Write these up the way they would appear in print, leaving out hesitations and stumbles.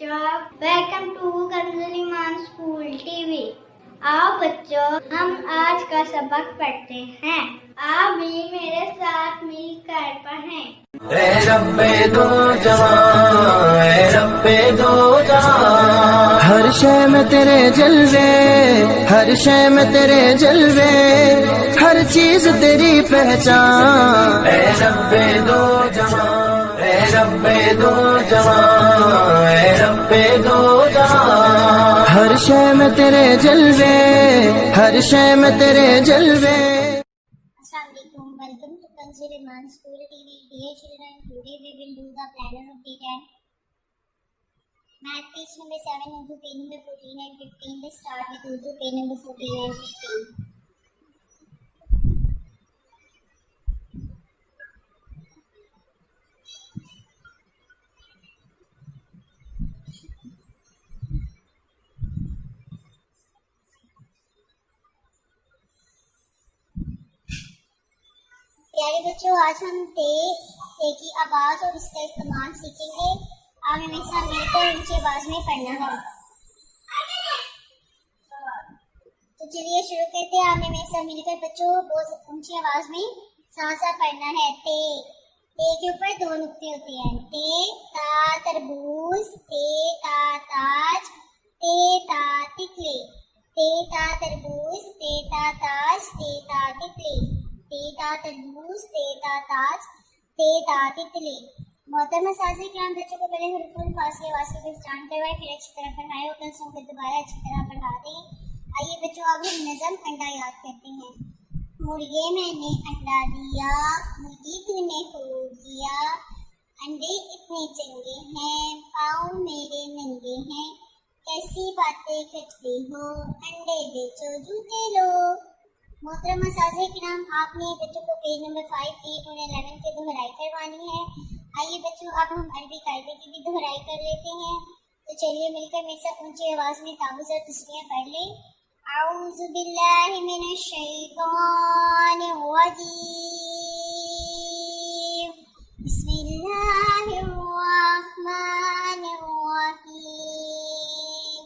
बच्चों, welcome to Kanzul Iman school TV. आओ बच्चों, हम आज का सबक पढ़ते हैं। आप भी मेरे साथ मिलकर पढ़ें। ए रब्बे दो जहां, ए रब्बे दो जहां, हर शय में तेरे जलवे, हर शय में तेरे जलवे, हर चीज तेरी पहचान। ए रब्बे दो जहां, ए रब्बे दो जहां, ए रब्बे दो जहां, हर शय में तेरे जलवे, हर शय में तेरे जलवे। Assalamualaikum. Welcome to Kanzul Iman School TV. Dear children, today we will do the planner of the day. Math page number 7, Urdu page number 14 and 15. Let's start with Urdu page number 14 and 15. प्यारे बच्चों, आज हम ते की आवाज और इसका इस्तेमाल सीखेंगे। आप हमें साथ मिलकर ऊंची आवाज में पढ़ना है। तो चलिए शुरू करते हैं। आप हमें साथ मिलकर बच्चों बहुत ऊंची आवाज में साथ साथ पढ़ना है। ते के ऊपर दो नुक्ते होते हैं। ते ता तरबूज, ते ता ताज, ते ता तितली। ते ता तरबूज, ते ता ताज, ते ता तितली। तेता तरबूज, तेता ताज, तेता तितली। मोहतरम असातिज़ा किराम, बच्चों को पहले हुरूफ़ुल फासिल आवाज़ की पहचान करवाएं, फिर अच्छी तरह पढ़ाएं और कंसों को दोबारा अच्छी तरह पढ़ा दें। आइए बच्चों, अब हम नज़म अंडा याद करते हैं। मुर्गे मैंने अंडा दिया, मुर्गी तूने खोल दिया, अंडे इतने चंगे हैं, पाँव मेरे नंगे हैं, कैसी बातें करते हो, अंडे बेचो जूते लो। मोहतरम असातिज़ा किराम, आपने बच्चों को पेज नंबर 5, 8 और 11 की दोहराई करवानी है। आइए बच्चों, अब हम अरबी कायदे की भी दोहराई कर लेते हैं। तो चलिए मिलकर मेरे साथ ऊंची आवाज में ताबूज़ और तस्मीह पढ़ लें। औज़ु बिल्लाहि मिनश शैतानिर रजीम, बिस्मिल्लाहिर रहमानिर रहीम।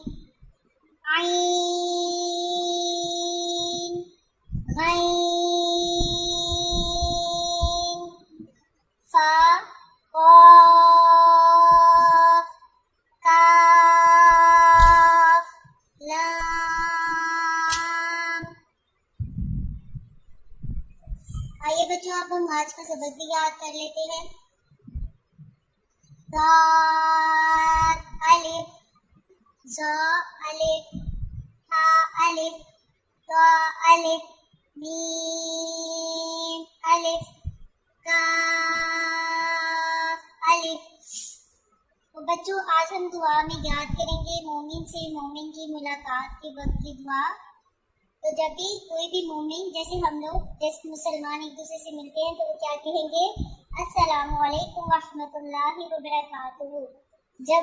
आइन गैन फा क़ाफ़ काफ़ लाम। आइए बच्चों, अब हम आज का सबक भी याद कर लेते हैं। दाल अलिफ, ज़ा अलिफ, हा अलिफ, ता अलिफ, मीम अलिफ, काफ अलिफ। तो बच्चों, आज हम दुआ में याद करेंगे मोमिन से मोमिन की मुलाकात के वक्त की दुआ। तो जब भी कोई भी मोमिन, जैसे हम लोग जैसे मुसलमान एक दूसरे से मिलते हैं तो वो क्या कहेंगे? अस्सलामु अलैकुम रहमतुल्लाहि व बरकातुहू। जब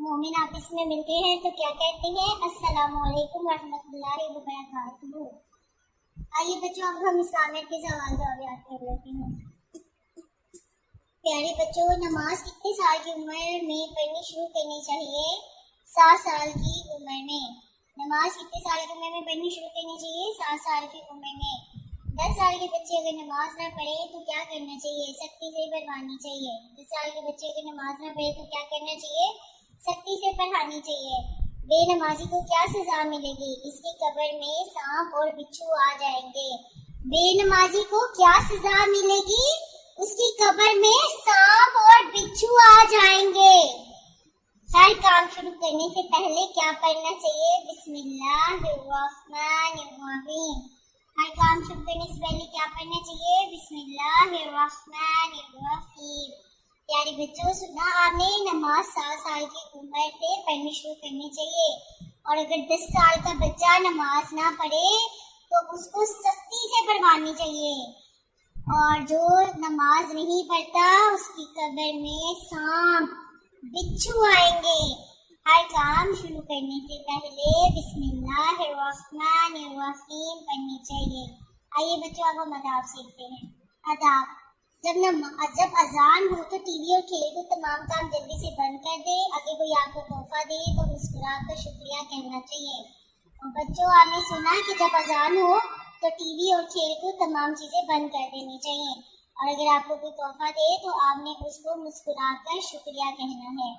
मोमिन आपस में मिलते हैं तो क्या कहते हैं? अस्सलामु अलैकुम रहमतुल्लाहि व बरकातुहू। आइए बच्चों, अब हम इस्लामिक के सवाल जवाब याद कर लेते हैं। प्यारे बच्चों, नमाज कितने साल की उम्र में पढ़नी शुरू करनी चाहिए? 7 साल की उम्र में। नमाज कितने साल की उम्र में पढ़नी शुरू करनी चाहिए? 7 साल की उम्र में। 10 साल के बच्चे अगर नमाज ना पढ़े तो क्या करना चाहिए? सख्ती से पढ़वानी चाहिए। 10 साल के बच्चे अगर नमाज ना पढ़े तो क्या करना चाहिए? सख्ती से पढ़ानी चाहिए। बेनमाजी को क्या सजा मिलेगी? इसकी कब्र में सांप और बिच्छू आ जाएंगे। बेनमाजी को क्या सजा मिलेगी? उसकी कब्र में सांप और बिच्छू आ जाएंगे। हर काम शुरू करने से पहले क्या पढ़ना चाहिए? बिस्मिल्लाहिर्रहमानिर्रहीम। हर काम शुरू करने से पहले क्या पढ़ना चाहिए? बिस्मिल्लाहिर्रहमानिर्रहीम। प्यारे बच्चों, सुना आपने, नमाज 7 साल की उम्र से पढ़नी शुरू करनी चाहिए। और अगर 10 साल का बच्चा नमाज ना पढ़े तो उसको सख्ती से पढ़वानी चाहिए। और जो नमाज नहीं पढ़ता उसकी कब्र में सांप बिच्छू आएंगे। हर काम शुरू करने से पहले बिस्मिल्लाहिर्रहमानिर्रहीम पढ़नी चाहिए। आइए बच्चों, अब हम अदाब सीखते हैं। अदाब। जब अजान हो तो टीवी और खेल को तमाम काम जल्दी से बंद कर दे। अगर कोई आपको तोहफा दे तो मुस्कुरा कर शुक्रिया कहना चाहिए। और बच्चों, आपने सुना कि जब अजान हो तो टीवी और खेल को तमाम चीजें बंद कर देनी चाहिए। और अगर आपको कोई तोहफा दे तो आपने उसको मुस्कुरा कर शुक्रिया कहना है।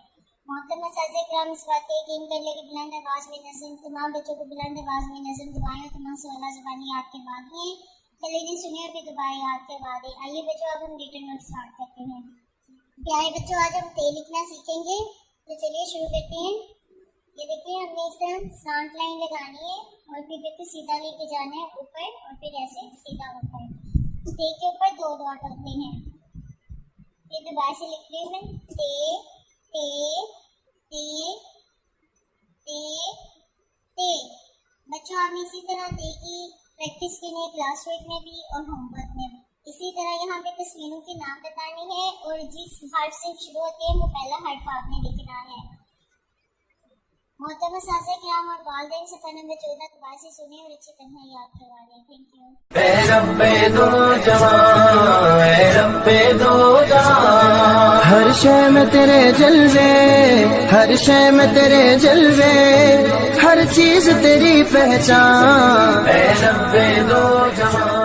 मोहतरम असातिज़ा किराम, इस बात का यकीन कर ले कि बुलंद आवाज में नज़म, तमाम बच्चों को बुलंद आवाज में नज़म दुआएं और तमाम सवाल ज़बानी याद के बाद हैं। चलिए जी, सुनिए और फिर दुआएं याद के बाद हैं। आइए बच्चों, अब हम रिटन नोट स्टार्ट करते हैं। प्यारे बच्चों, आज हम ते लिखना सीखेंगे, तो चलिए शुरू करते हैं। ये देखिए, हमने इस तरह स्लैंट लाइन लगानी है और फिर देखिए सीधा लेके जाना है ऊपर और फिर ऐसे सीधा ऊपर। ते के ऊपर 2 डॉट होते हैं। ये दोबारा से लिख रही हूँ मैं, ते ते ते ते ते। बच्चों, आपने इसी तरह ते की प्रैक्टिस करनी है क्लास वर्क में भी और होमवर्क में भी। इसी तरह यहाँ पे तस्वीरों के नाम बताने हैं और जिस हर्फ से शुरू होते हैं वो पहला हर्फ आपने लिखना है। मोहतरम असातिज़ा किराम और वालिदैन, सफ़र नंबर 14 दोबारा से सुने और अच्छी तरह याद करवा लें। Thank you. ए रब्बे दो जहां, ए रब्बे दो जहां, हर शय में तेरे जलवे, हर शय में तेरे जलवे, हर चीज तेरी पहचान। ए रब्बे दो जहां।